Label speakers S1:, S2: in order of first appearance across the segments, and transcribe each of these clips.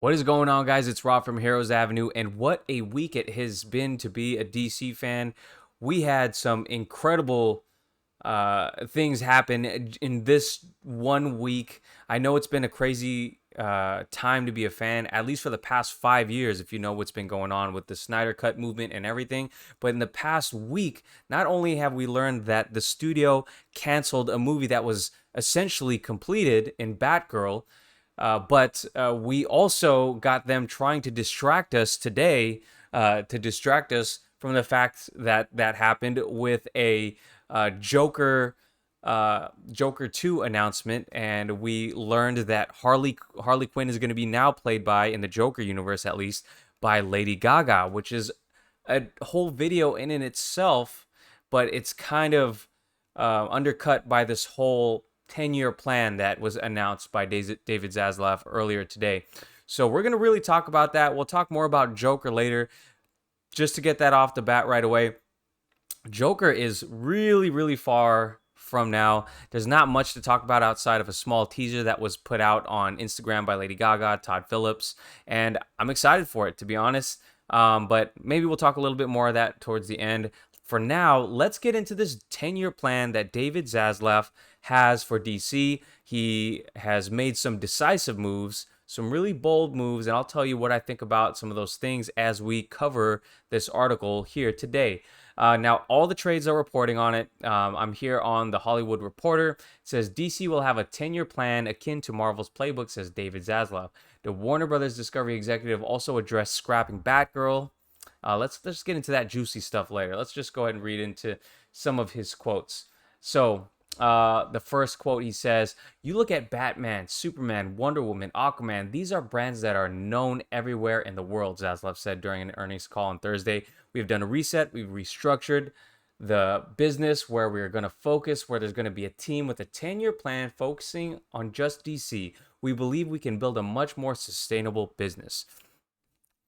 S1: What is going on, guys? It's Rob from Heroes Avenue, and what a week it has been to be a DC fan. We had some incredible things happen in this one week. I know it's been a crazy time to be a fan, at least for the past 5 years, if you know what's been going on with the Snyder Cut movement and everything. But in the past week, not only have we learned that the studio canceled a movie that was essentially completed in Batgirl, but we also got them trying to distract us today, to distract us from the fact that that happened with a Joker 2 announcement, and we learned that Harley Quinn is going to be now played by, in the Joker universe at least, by Lady Gaga, which is a whole video in itself, but it's kind of undercut by this whole 10-year plan that was announced by David Zaslav earlier today. So we're going to really talk about that. We'll talk more about Joker later. Just to get that off the bat right away, Joker is really, really far from now. There's not much to talk about outside of a small teaser that was put out on Instagram by Lady Gaga, Todd Phillips, and I'm excited for it, to be honest. But maybe we'll talk a little bit more of that towards the end. For now, let's get into this 10-year plan that David Zaslav has for DC. He has made some decisive moves, some really bold moves, and I'll tell you what I think about some of those things as we cover this article here today. Now, all the trades are reporting on it. I'm here on The Hollywood Reporter. It says DC will have a 10-year plan akin to Marvel's playbook, says David Zaslav. The Warner Brothers Discovery executive also addressed scrapping Batgirl. Let's get into that juicy stuff later. Let's just go ahead and read into some of his quotes. So, the first quote, he says, "You look at Batman, Superman, Wonder Woman, Aquaman. These are brands that are known everywhere in the world," Zaslav said during an earnings call on Thursday. "We've done a reset. We've restructured the business where we're going to focus, where there's going to be a team with a 10-year plan focusing on just DC. We believe we can build a much more sustainable business."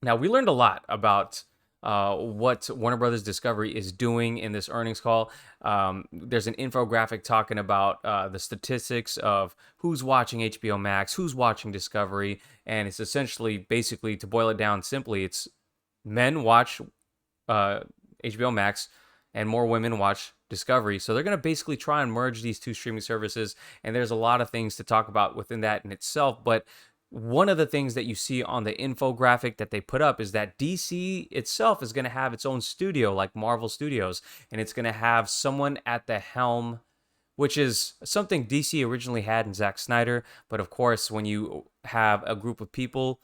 S1: Now, we learned a lot about what Warner Brothers Discovery is doing in this earnings call. There's an infographic talking about the statistics of who's watching HBO Max, who's watching Discovery, and it's essentially, basically, to boil it down simply, it's men watch HBO Max and more women watch Discovery. So they're going to basically try and merge these two streaming services, and there's a lot of things to talk about within that in itself, but one of the things that you see on the infographic that they put up is that DC itself is going to have its own studio like Marvel Studios, and it's going to have someone at the helm, which is something DC originally had in Zack Snyder. But of course, when you have a group of people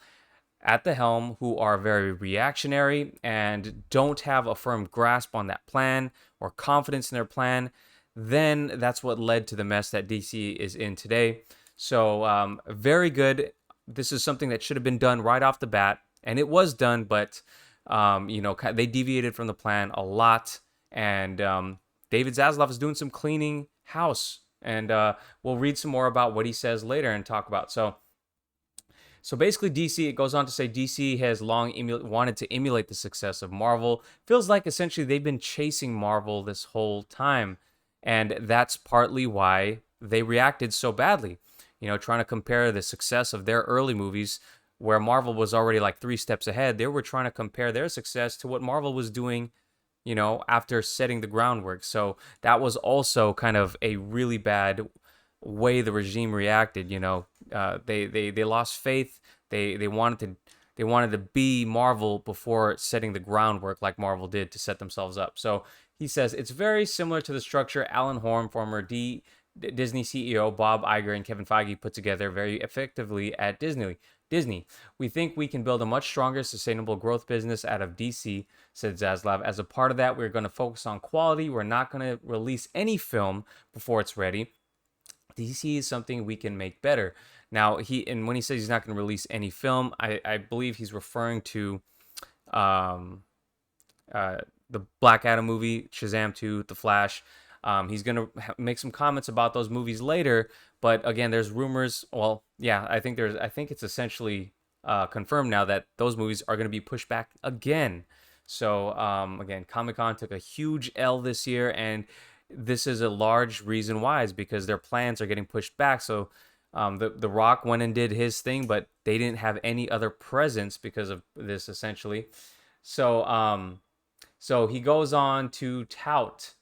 S1: at the helm who are very reactionary and don't have a firm grasp on that plan or confidence in their plan, then that's what led to the mess that DC is in today. So, very good. This is something that should have been done right off the bat, and it was done, but they deviated from the plan a lot. And David Zaslav is doing some cleaning house, and we'll read some more about what he says later and talk about. So basically, DC, it goes on to say DC has long wanted to emulate the success of Marvel. Feels like essentially they've been chasing Marvel this whole time, and that's partly why they reacted so badly. Trying to compare the success of their early movies, where Marvel was already like 3 steps ahead. They were trying to compare their success to what Marvel was doing, after setting the groundwork. So that was also kind of a really bad way the regime reacted. They lost faith. They wanted to be Marvel before setting the groundwork like Marvel did to set themselves up. So he says it's very similar to the structure Alan Horn, former Disney CEO Bob Iger and Kevin Feige put together very effectively at Disney. "We think we can build a much stronger, sustainable growth business out of DC," said Zaslav. "As a part of that, we're going to focus on quality. We're not going to release any film before it's ready. DC is something we can make better." Now, when he says he's not going to release any film, I believe he's referring to um, the Black Adam movie, Shazam 2, The Flash. He's going to make some comments about those movies later, but again, there's rumors. Well, yeah, I think it's essentially confirmed now that those movies are going to be pushed back again. So again, Comic-Con took a huge L this year, and this is a large reason why, is because their plans are getting pushed back. So The Rock went and did his thing, but they didn't have any other presence because of this, essentially. So so he goes on to tout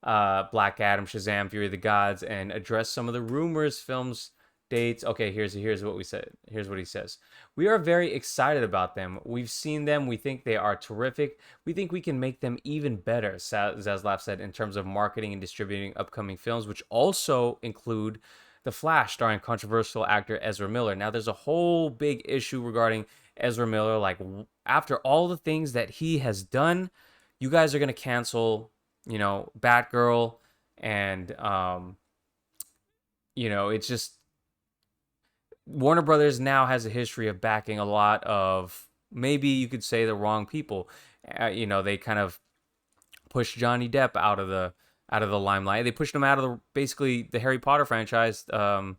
S1: Black Adam, Shazam, Fury of the Gods, and address some of the rumors, films, dates. Okay, here's what we said. Here's what he says. We are very excited about them. We've seen them. We think they are terrific. We think we can make them even better, Zaslav said, in terms of marketing and distributing upcoming films, which also include The Flash, starring controversial actor Ezra Miller. Now, there's a whole big issue regarding Ezra Miller. Like, after all the things that he has done, you guys are going to cancel, Batgirl, and it's just Warner Brothers now has a history of backing a lot of, maybe you could say, the wrong people. They kind of pushed Johnny Depp out of the limelight. They pushed him out of basically the Harry Potter franchise, uh,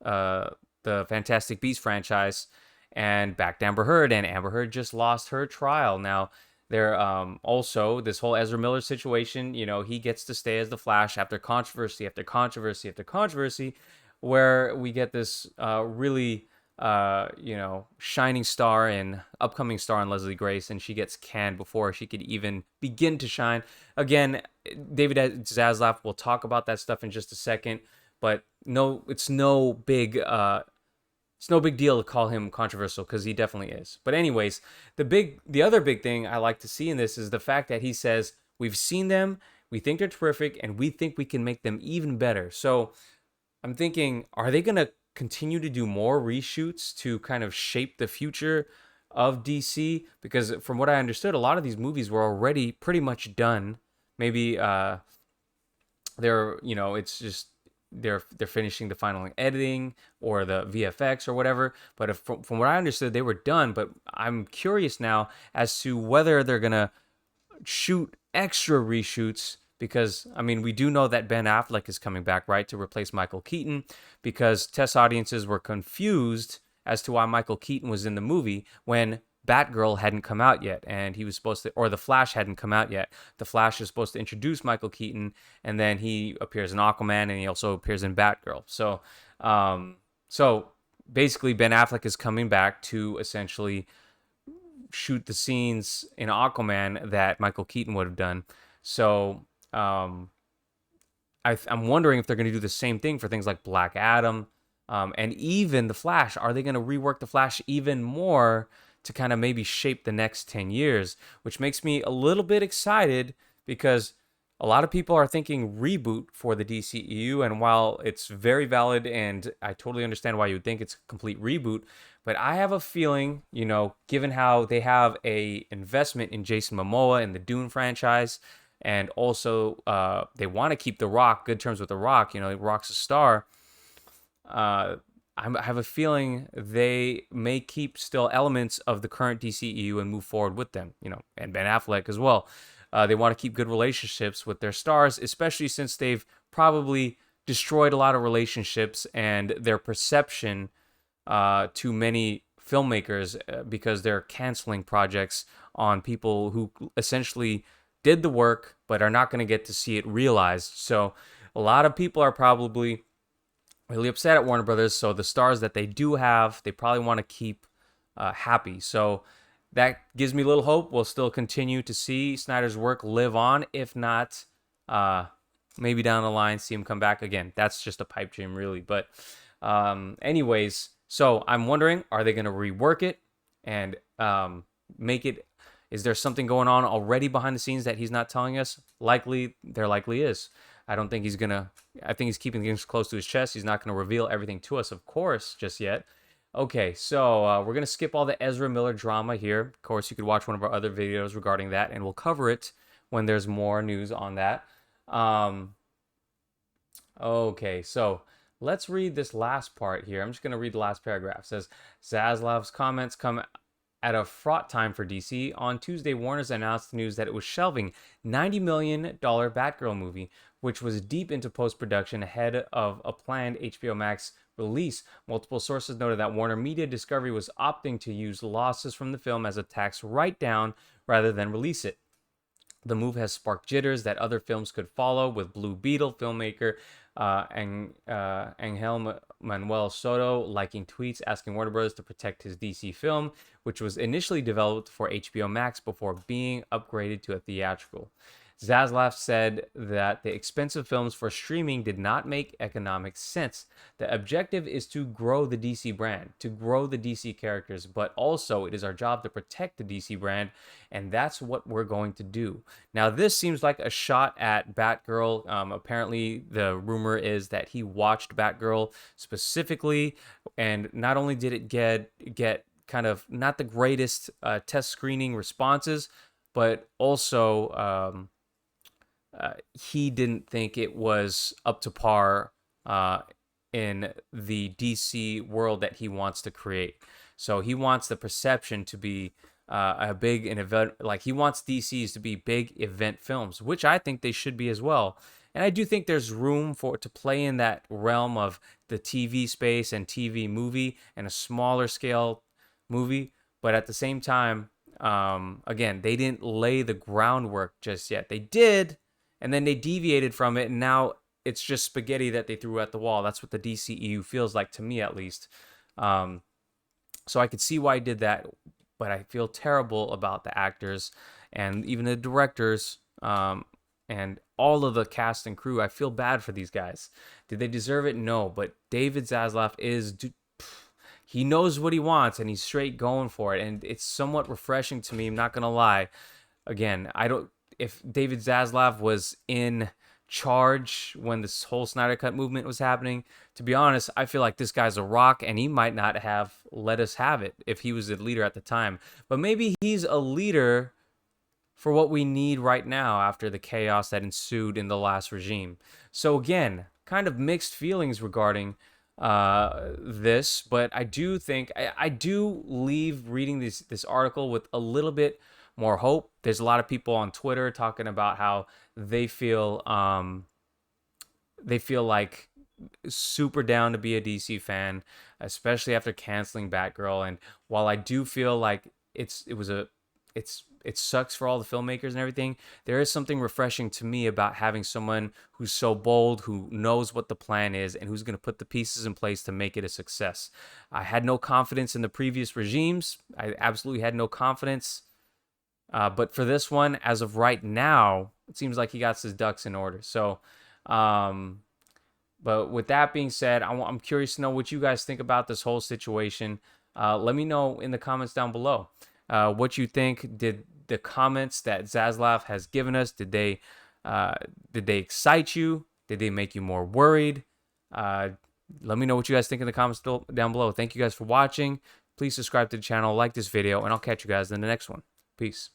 S1: the Fantastic Beasts franchise, and backed Amber Heard. And Amber Heard just lost her trial. Now, there also this whole Ezra Miller situation. He gets to stay as the Flash after controversy after controversy after controversy, where we get this really shining star and upcoming star in Leslie Grace, and she gets canned before she could even begin to shine. Again, David Zaslav will talk about that stuff in just a second, but no, it's no big deal to call him controversial, because he definitely is. But anyways, the other big thing I like to see in this is the fact that he says, we've seen them, we think they're terrific, and we think we can make them even better. So I'm thinking, are they going to continue to do more reshoots to kind of shape the future of DC? Because from what I understood, a lot of these movies were already pretty much done. Maybe it's just they're finishing the final editing or the VFX or whatever. But from what I understood, they were done. But I'm curious now as to whether they're going to shoot extra reshoots, because I mean, we do know that Ben Affleck is coming back, right, to replace Michael Keaton, because test audiences were confused as to why Michael Keaton was in the movie when Batgirl hadn't come out yet, and he was supposed to, or The Flash hadn't come out yet. The Flash is supposed to introduce Michael Keaton, and then he appears in Aquaman, and he also appears in Batgirl. So basically, Ben Affleck is coming back to essentially shoot the scenes in Aquaman that Michael Keaton would have done. So I'm wondering if they're going to do the same thing for things like Black Adam, and even The Flash. Are they going to rework The Flash even more to kind of maybe shape the next 10 years? Which makes me a little bit excited, because a lot of people are thinking reboot for the DCEU. And while it's very valid and I totally understand why you would think it's a complete reboot, but I have a feeling, given how they have a investment in Jason Momoa in the Dune franchise, and also they want to keep The Rock, good terms with The Rock, Rock's a star. I have a feeling they may keep still elements of the current DCEU and move forward with them, and Ben Affleck as well. They want to keep good relationships with their stars, especially since they've probably destroyed a lot of relationships and their perception to many filmmakers, because they're canceling projects on people who essentially did the work but are not going to get to see it realized. So a lot of people are probably really upset at Warner Brothers. So the stars that they do have, they probably want to keep happy. So that gives me a little hope. We'll still continue to see Snyder's work live on. If not, maybe down the line, see him come back again. That's just a pipe dream, really. But anyways, so I'm wondering, are they going to rework it and make it? Is there something going on already behind the scenes that he's not telling us? There likely is. I don't think he's going to. I think he's keeping things close to his chest. He's not going to reveal everything to us, of course, just yet. Okay, so we're going to skip all the Ezra Miller drama here. Of course, you could watch one of our other videos regarding that, and we'll cover it when there's more news on that. Okay, so let's read this last part here. I'm just going to read the last paragraph. It says, Zaslav's comments come at a fraught time for DC. On Tuesday, Warner's announced the news that it was shelving $90 million Batgirl movie, which was deep into post-production ahead of a planned HBO Max release. Multiple sources noted that Warner Media Discovery was opting to use losses from the film as a tax write-down rather than release it. The move has sparked jitters that other films could follow, with Blue Beetle filmmaker Angel Manuel Soto liking tweets asking Warner Bros. To protect his DC film, which was initially developed for HBO Max before being upgraded to a theatrical. Zaslav said that the expensive films for streaming did not make economic sense. The objective is to grow the DC brand, to grow the DC characters, but also it is our job to protect the DC brand, and that's what we're going to do. Now, this seems like a shot at Batgirl. Apparently, the rumor is that he watched Batgirl specifically, and not only did it get kind of not the greatest test screening responses, but also he didn't think it was up to par in the DC world that he wants to create. So he wants the perception to be a big an event, like he wants DCs to be big event films, which I think they should be as well. And I do think there's room for it to play in that realm of the TV space and TV movie and a smaller scale movie. But at the same time, again, they didn't lay the groundwork just yet. They did, and then they deviated from it, and now it's just spaghetti that they threw at the wall. That's what the DCEU feels like to me, at least. So I could see why he did that, but I feel terrible about the actors and even the directors and all of the cast and crew. I feel bad for these guys. Did they deserve it? No, but David Zaslav he knows what he wants and he's straight going for it, and it's somewhat refreshing to me. I'm not gonna lie. Again, I don't. If David Zaslav was in charge when this whole Snyder Cut movement was happening, to be honest, I feel like this guy's a rock and he might not have let us have it if he was the leader at the time. But maybe he's a leader for what we need right now after the chaos that ensued in the last regime. So again, kind of mixed feelings regarding this, but I do think I do leave reading this article with a little bit more hope. There's a lot of people on Twitter talking about how they feel like super down to be a DC fan, especially after canceling Batgirl. And while I do feel like it sucks for all the filmmakers and everything, there is something refreshing to me about having someone who's so bold, who knows what the plan is, and who's going to put the pieces in place to make it a success. I had no confidence in the previous regimes. I absolutely had no confidence. But for this one, as of right now, it seems like he got his ducks in order. So, but with that being said, I'm curious to know what you guys think about this whole situation. Let me know in the comments down below what you think. Did the comments that Zaslav has given us, did they excite you? Did they make you more worried? Let me know what you guys think in the comments down below. Thank you guys for watching. Please subscribe to the channel, like this video, and I'll catch you guys in the next one. Peace.